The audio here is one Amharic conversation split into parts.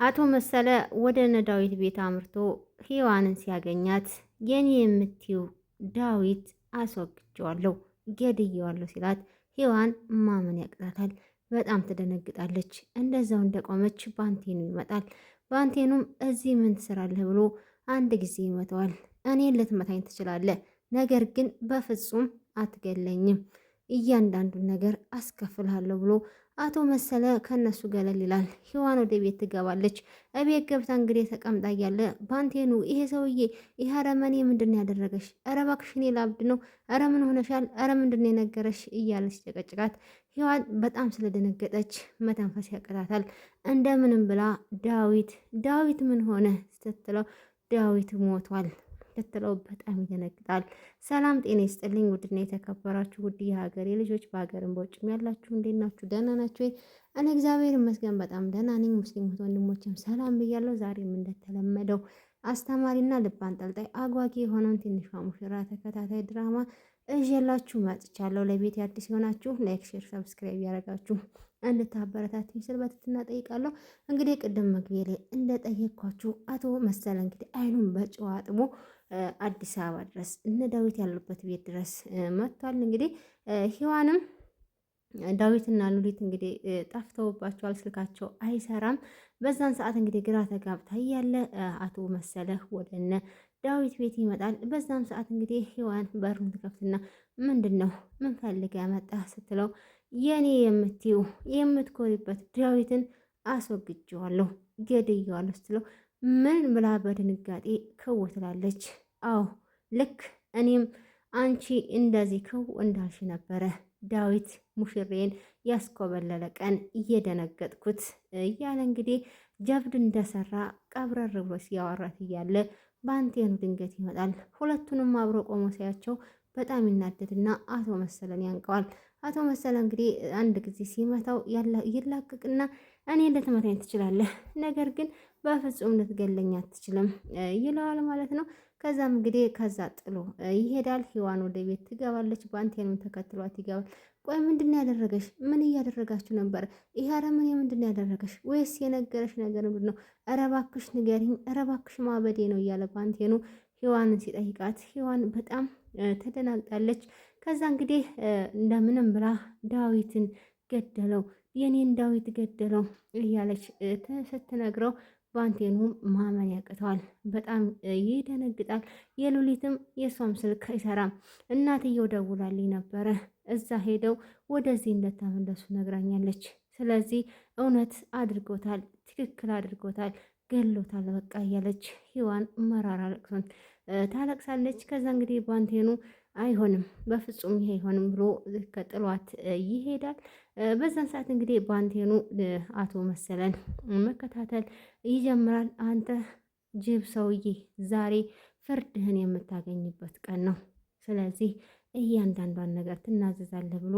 አቶ መሰለ ወደ እነ ዳዊት ቤት አምርቶ ሔዋንን ሲያገኛት የኔ የምትይው ዳዊት አስወግጄዋለሁ ገድዬዋለሁ ሲላት ሔዋን ማመን ያቅታታል። በጣም ትደነግጣለች። እንደዛው እንደቆመች ባንቴኑ ይመጣል። ባንቴኑም እዚህ ምን ትሰራለህ ብሎ አንድ ጊዜ ይመተዋል። እኔን ልትመታኝ ትችላለህ፣ ነገር ግን በፍጹም አትገለኝም፣ እያንዳንዱን ነገር አስከፍልሃለሁ ብሎ አቶ መሰለ ከነሱ ገለል ይላል። ሔዋን ወደ ቤት ትገባለች። እቤት ገብታ እንግዲህ ተቀምጣ እያለ ባንቴኑ ይሄ ሰውዬ ይሄ አረመኔ ምንድን ነው ያደረገሽ? ኧረ እባክሽ እኔ ላብድ ነው። ኧረ ምን ሆነሻል? ኧረ ምንድን ነው የነገረሽ? እያለች ጨቀጭቃት። ሔዋን በጣም ስለደነገጠች መተንፈስ ያቀጣታል። እንደምንም ብላ ዳዊት ምን ሆነ ስትለው ዳዊት ሞቷል ስትለው በጣም ይደነግጣል። ሰላም ጤና ይስጥልኝ ውድና የተከበራችሁ ውድ የሀገሬ ልጆች በሀገርም በውጭም ያላችሁ እንዴት ናችሁ? ደህና ናችሁ ወይ? እኔ እግዚአብሔር ይመስገን በጣም ደህና ነኝ። ሙስሊም ወንድሞችም ሰላም ብያለሁ። ዛሬም እንደተለመደው አስተማሪና ልብ አንጠልጣይ አጓጊ የሆነውን ትንሿ ሙሽራ ተከታታይ ድራማ እዤላችሁ መጥቻለሁ። ለቤት አዲስ የሆናችሁ ላይክ፣ ሼር፣ ሰብስክራይብ ያደረጋችሁ እንድታበረታቱኝ ስል በትህትና ጠይቃለሁ። እንግዲህ ቅድም መግቢያ ላይ እንደጠየኳችሁ አቶ መሰለ እንግዲህ አይኑን በጨው አጥቦ አዲስ አበባ ድረስ እነ ዳዊት ያሉበት ቤት ድረስ መጥቷል። እንግዲህ ሔዋንም ዳዊትና ሉሊት እንግዲህ ጠፍተውባቸዋል፣ ስልካቸው አይሰራም። በዛን ሰዓት እንግዲህ ግራ ተጋብታ እያለ አቶ መሰለህ ወደነ ዳዊት ቤት ይመጣል። በዛም ሰዓት እንግዲህ ሔዋን በሩን ትከፍትና ምንድን ነው ምን ፈልገህ መጣህ ስትለው የኔ የምትይው የምትኮሪበት ዳዊትን አስወግጄዋለሁ ገድዬዋለሁ ስትለው ምን ብላ በድንጋጤ ክው ትላለች። አዎ ልክ እኔም አንቺ እንደዚህ ክው እንዳልሽ ነበረ ዳዊት ሙሽሬን ያስኮበለለ ቀን እየደነገጥኩት እያለ እንግዲህ ጀብድ እንደሰራ ቀብረር ብሎ ሲያወራት እያለ በአንቴኑ ድንገት ይመጣል። ሁለቱንም አብሮ ቆሞ ሲያቸው በጣም ይናደድና አቶ መሰለን ያንቀዋል። አቶ መሰለ እንግዲህ አንድ ጊዜ ሲመታው ይላቅቅና እኔ ልትመታኝ ትችላለህ፣ ነገር ግን በፍጹም ልትገለኝ አትችልም ይለዋል ማለት ነው። ከዛም እንግዲህ ከዛ ጥሎ ይሄዳል። ሔዋን ወደ ቤት ትገባለች። ባንቴኑን ተከትሏት ይገባል። ቆይ ምንድን ነው ያደረገሽ? ምን እያደረጋችሁ ነበር? ይሄ አረመኔ ምንድን ነው ያደረገሽ? ወይስ የነገረሽ ነገር ምንድን ነው? ኧረ እባክሽ ንገሪኝ፣ ኧረ እባክሽ ማበዴ ነው እያለ ባንቴኑ ሔዋንን ሲጠይቃት ሔዋን በጣም ተደናግጣለች። ከዛ እንግዲህ እንደምንም ብላ ዳዊትን ገደለው፣ የኔን ዳዊት ገደለው እያለች ስትነግረው ባንቴኑ ማመን ያቅተዋል። በጣም ይደነግጣል። የሉሊትም የሷም ስልክ አይሰራም። እናትየው ደውላልኝ ነበረ እዛ ሄደው ወደዚህ እንደተመለሱ ነግራኛለች። ስለዚህ እውነት አድርጎታል፣ ትክክል አድርጎታል፣ ገሎታል በቃ እያለች ሔዋን መራራ ለቅሶን ታለቅሳለች። ከዛ እንግዲህ ባንቴኑ አይሆንም በፍጹም ይሄ አይሆንም ብሎ ከጥሏት ይሄዳል። በዛን ሰዓት እንግዲህ ባንቴኑ አቶ መሰለን መከታተል ይጀምራል። አንተ ጅብ ሰውዬ ዛሬ ፍርድህን የምታገኝበት ቀን ነው፣ ስለዚህ እያንዳንዷን ነገር ትናዘዛለህ ብሎ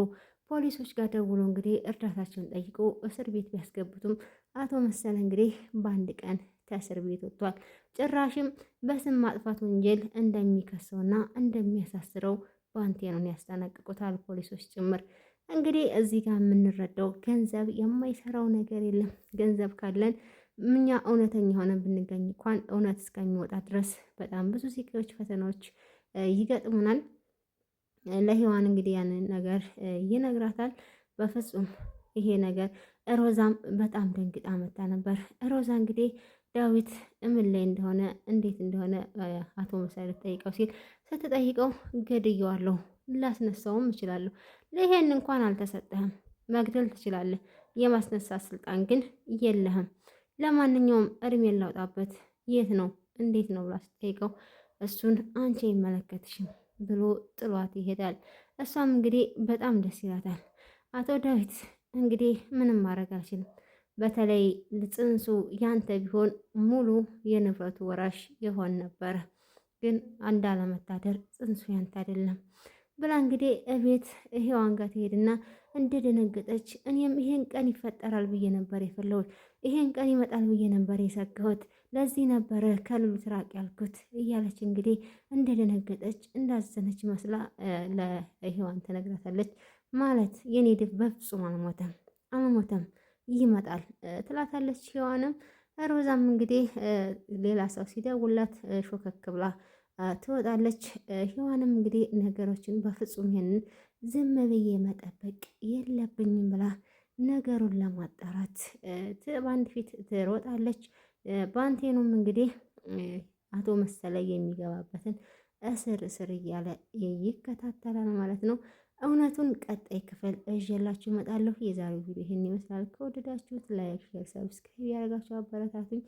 ፖሊሶች ጋር ደውሎ እንግዲህ እርዳታቸውን ጠይቆ እስር ቤት ቢያስገቡትም አቶ መሰለ እንግዲህ በአንድ ቀን ከእስር ቤት ወጥቷል። ጭራሽም በስም ማጥፋት ወንጀል እንደሚከሰውና እንደሚያሳስረው ባንቴኑን ያስጠነቅቁታል ፖሊሶች ጭምር። እንግዲህ እዚህ ጋር የምንረዳው ገንዘብ የማይሰራው ነገር የለም። ገንዘብ ካለን እኛ እውነተኛ ሆነን ብንገኝ እንኳን እውነት እስከሚወጣ ድረስ በጣም ብዙ ስቃዮች፣ ፈተናዎች ይገጥሙናል። ለሔዋን እንግዲህ ያንን ነገር ይነግራታል። በፍጹም ይሄ ነገር ሮዛም በጣም ደንግጣ መታ ነበር። ሮዛ እንግዲህ ዳዊት እምን ላይ እንደሆነ እንዴት እንደሆነ አቶ መሰለ ጠይቀው ሲል ስትጠይቀው ገድየዋለሁ፣ ላስነሳውም እችላለሁ፣ ለይሄን እንኳን አልተሰጠህም፣ መግደል ትችላለህ፣ የማስነሳት ስልጣን ግን የለህም። ለማንኛውም እድሜን ላውጣበት፣ የት ነው እንዴት ነው ብላ ስትጠይቀው እሱን አንቺ አይመለከትሽም ብሎ ጥሏት ይሄዳል። እሷም እንግዲህ በጣም ደስ ይላታል። አቶ ዳዊት እንግዲህ ምንም ማድረግ አልችልም፣ በተለይ ጽንሱ ያንተ ቢሆን ሙሉ የንብረቱ ወራሽ ይሆን ነበረ፣ ግን እንዳለመታደር ጽንሱ ያንተ አይደለም ብላ እንግዲህ እቤት ሔዋን ጋር ትሄድና እንደደነገጠች እኔም ይሄን ቀን ይፈጠራል ብዬ ነበር የፈለሁት፣ ይሄን ቀን ይመጣል ብዬ ነበር የሰጋሁት፣ ለዚህ ነበረ ከሉሊት ራቅ ያልኩት እያለች እንግዲህ እንደደነገጠች እንዳዘነች መስላ ለሔዋን ትነግራታለች። ማለት የኔ ድፍ በፍጹም አልሞተም ይመጣል ትላታለች። ሔዋንም ሮዛም እንግዲህ ሌላ ሰው ሲደውላት ሾከክ ብላ ትወጣለች። ሔዋንም እንግዲህ ነገሮችን በፍጹም ይሄንን ዝም ብዬ መጠበቅ የለብኝም ብላ ነገሩን ለማጣራት በአንድ ፊት ትሮጣለች። ባንቴኑም እንግዲህ አቶ መሰለ የሚገባበትን እስር እስር እያለ ይከታተላል ማለት ነው። እውነቱን ቀጣይ ክፍል እዤላችሁ እመጣለሁ። የዛሬው ቪዲዮ ይህን ይመስላል። ከወደዳችሁት ላይክ፣ ሼር፣ ሰብስክራይብ ያደርጋችሁ አበረታቱኝ።